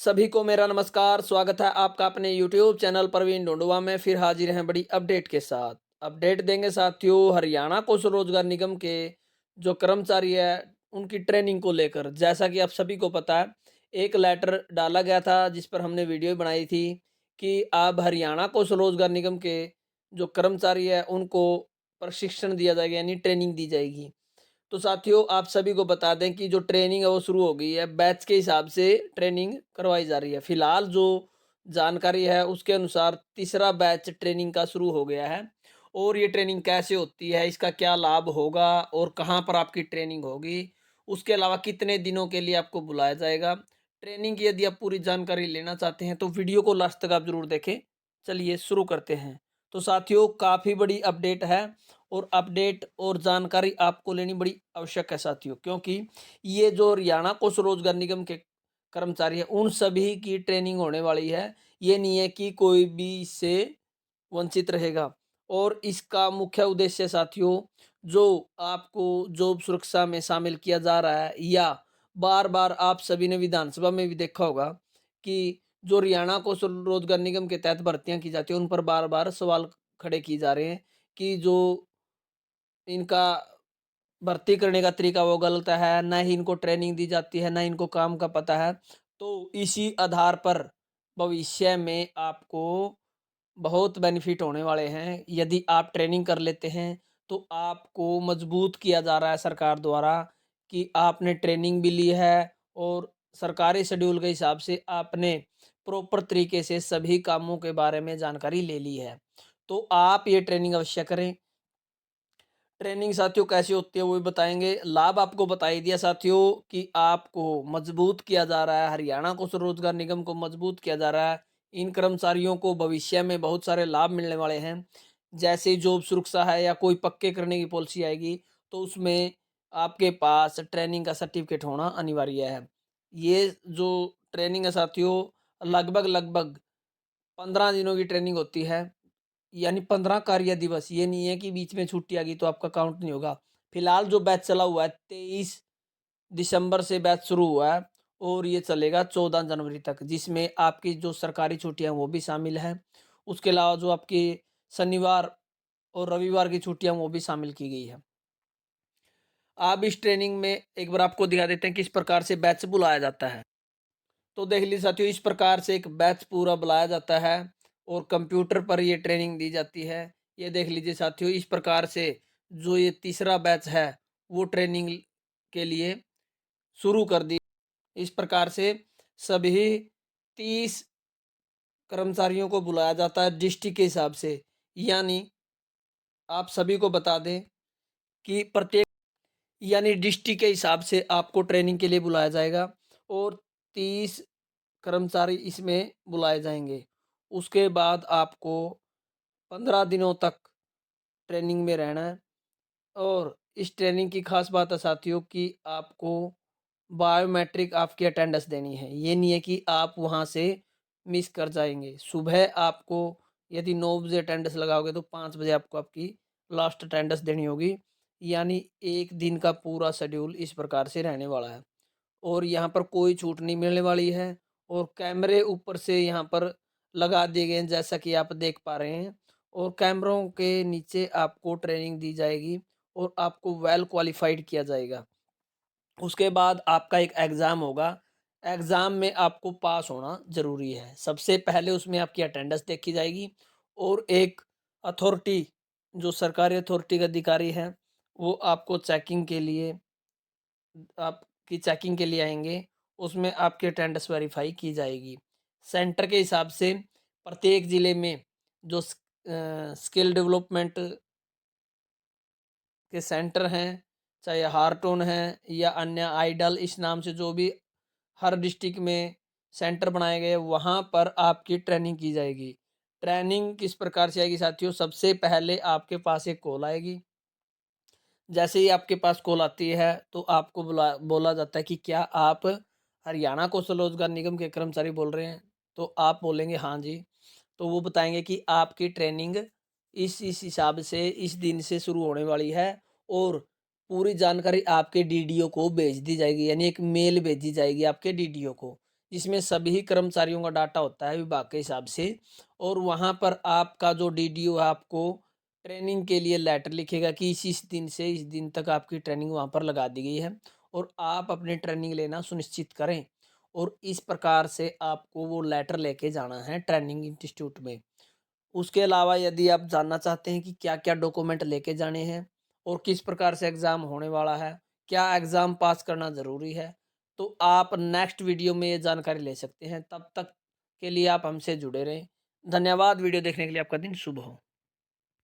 सभी को मेरा नमस्कार। स्वागत है आपका अपने यूट्यूब चैनल प्रवीण ढूंढुआ में। फिर हाजिर हैं बड़ी अपडेट के साथ। अपडेट देंगे साथियों हरियाणा कौशल रोजगार निगम के जो कर्मचारी है उनकी ट्रेनिंग को लेकर। जैसा कि आप सभी को पता है, एक लेटर डाला गया था जिस पर हमने वीडियो बनाई थी कि अब हरियाणा कौशल रोजगार निगम के जो कर्मचारी है उनको प्रशिक्षण दिया जाएगा, यानी ट्रेनिंग दी जाएगी। तो साथियों आप सभी को बता दें कि जो ट्रेनिंग है वो शुरू हो गई है। बैच के हिसाब से ट्रेनिंग करवाई जा रही है। फिलहाल जो जानकारी है उसके अनुसार तीसरा बैच ट्रेनिंग का शुरू हो गया है। और ये ट्रेनिंग कैसे होती है, इसका क्या लाभ होगा और कहाँ पर आपकी ट्रेनिंग होगी, उसके अलावा कितने दिनों के लिए आपको बुलाया जाएगा, ट्रेनिंग की यदि आप पूरी जानकारी लेना चाहते हैं तो वीडियो को लास्ट तक आप जरूर देखें। चलिए शुरू करते हैं। तो साथियों काफ़ी बड़ी अपडेट है और अपडेट और जानकारी आपको लेनी बड़ी आवश्यक है साथियों, क्योंकि ये जो हरियाणा कौशल रोजगार निगम के कर्मचारी है उन सभी की ट्रेनिंग होने वाली है। ये नहीं है कि कोई भी इससे वंचित रहेगा। और इसका मुख्य उद्देश्य साथियों, जो आपको जॉब सुरक्षा में शामिल किया जा रहा है, या बार बार आप सभी ने विधानसभा में भी देखा होगा कि जो हरियाणा कौशल रोजगार निगम के तहत भर्तियां की जाती है उन पर बार बार सवाल खड़े किए जा रहे हैं कि जो इनका भर्ती करने का तरीका वो गलत है, ना ही इनको ट्रेनिंग दी जाती है, ना इनको काम का पता है। तो इसी आधार पर भविष्य में आपको बहुत बेनिफिट होने वाले हैं। यदि आप ट्रेनिंग कर लेते हैं तो आपको मजबूत किया जा रहा है सरकार द्वारा कि आपने ट्रेनिंग भी ली है और सरकारी शेड्यूल के हिसाब से आपने प्रॉपर तरीके से सभी कामों के बारे में जानकारी ले ली है। तो आप ये ट्रेनिंग अवश्य करें। ट्रेनिंग साथियों कैसी होती है वो भी बताएंगे। लाभ आपको बता ही दिया साथियों कि आपको मजबूत किया जा रहा है, हरियाणा कौशल रोजगार निगम को मजबूत किया जा रहा है। इन कर्मचारियों को भविष्य में बहुत सारे लाभ मिलने वाले हैं। जैसे ही जॉब सुरक्षा है या कोई पक्के करने की पॉलिसी आएगी तो उसमें आपके पास ट्रेनिंग का सर्टिफिकेट होना अनिवार्य है। ये जो ट्रेनिंग है साथियों लगभग लगभग 15 दिनों की ट्रेनिंग होती है, यानी 15 कार्य दिवस। ये नहीं है कि बीच में छुट्टी आ गई तो आपका काउंट नहीं होगा। फिलहाल जो बैच चला हुआ है 23 दिसंबर से बैच शुरू हुआ है और ये चलेगा 14 जनवरी तक, जिसमें आपकी जो सरकारी छुट्टियां वो भी शामिल हैं। उसके अलावा जो आपकी शनिवार और रविवार की छुट्टियां वो भी शामिल की गई है। आप इस ट्रेनिंग में एक बार आपको दिखा देते हैं किस प्रकार से बैच बुलाया जाता है। तो देख लीजिए साथियों इस प्रकार से एक बैच पूरा बुलाया जाता है और कंप्यूटर पर ये ट्रेनिंग दी जाती है। ये देख लीजिए साथियों इस प्रकार से जो ये तीसरा बैच है वो ट्रेनिंग के लिए शुरू कर दी। इस प्रकार से सभी 30 कर्मचारियों को बुलाया जाता है डिस्ट्रिक्ट के हिसाब से। यानी आप सभी को बता दें कि प्रत्येक यानी डिस्ट्रिक्ट के हिसाब से आपको ट्रेनिंग के लिए बुलाया जाएगा और 30 कर्मचारी इसमें बुलाए जाएंगे। उसके बाद आपको 15 दिनों तक ट्रेनिंग में रहना है। और इस ट्रेनिंग की खास बात है साथियों कि आपको बायोमेट्रिक आपकी अटेंडेंस देनी है। ये नहीं है कि आप वहाँ से मिस कर जाएंगे। सुबह आपको यदि 9 बजे अटेंडेंस लगाओगे तो 5 बजे आपको आपकी लास्ट अटेंडेंस देनी होगी। यानी एक दिन का पूरा शेड्यूल इस प्रकार से रहने वाला है और यहाँ पर कोई छूट नहीं मिलने वाली है। और कैमरे ऊपर से यहाँ पर लगा दिए गए हैं जैसा कि आप देख पा रहे हैं। और कैमरों के नीचे आपको ट्रेनिंग दी जाएगी और आपको वेल क्वालिफाइड किया जाएगा। उसके बाद आपका एक एग्ज़ाम होगा। एग्ज़ाम में आपको पास होना ज़रूरी है। सबसे पहले उसमें आपकी अटेंडेंस देखी जाएगी और एक अथॉरिटी जो सरकारी अथॉरिटी के अधिकारी हैं वो आपको चेकिंग के लिए आपकी चेकिंग के लिए आएँगे। उसमें आपकी अटेंडेंस वेरीफ़ाई की जाएगी। सेंटर के हिसाब से प्रत्येक ज़िले में जो स्किल डेवलपमेंट के सेंटर हैं, चाहे हार्टोन है या अन्य आइडल इस नाम से जो भी हर डिस्ट्रिक्ट में सेंटर बनाए गए, वहाँ पर आपकी ट्रेनिंग की जाएगी। ट्रेनिंग किस प्रकार से आएगी साथियों? सबसे पहले आपके पास एक कॉल आएगी। जैसे ही आपके पास कॉल आती है तो आपको बोला जाता है कि क्या आप हरियाणा कौशल रोजगार निगम के कर्मचारी बोल रहे हैं? तो आप बोलेंगे हाँ जी। तो वो बताएंगे कि आपकी ट्रेनिंग इस हिसाब से इस दिन से शुरू होने वाली है और पूरी जानकारी आपके डीडीओ को भेज दी जाएगी। यानी एक मेल भेजी जाएगी आपके डीडीओ को, जिसमें सभी कर्मचारियों का डाटा होता है विभाग के हिसाब से। और वहाँ पर आपका जो डीडीओ है आपको ट्रेनिंग के लिए लेटर लिखेगा कि इस दिन से इस दिन तक आपकी ट्रेनिंग वहाँ पर लगा दी गई है और आप अपनी ट्रेनिंग लेना सुनिश्चित करें। और इस प्रकार से आपको वो लेटर लेके जाना है ट्रेनिंग इंस्टीट्यूट में। उसके अलावा यदि आप जानना चाहते हैं कि क्या-क्या डॉक्यूमेंट लेके जाने हैं और किस प्रकार से एग्ज़ाम होने वाला है, क्या एग्ज़ाम पास करना ज़रूरी है, तो आप नेक्स्ट वीडियो में ये जानकारी ले सकते हैं। तब तक के लिए आप हमसे जुड़े रहें। धन्यवाद वीडियो देखने के लिए, आपका दिन शुभ हो।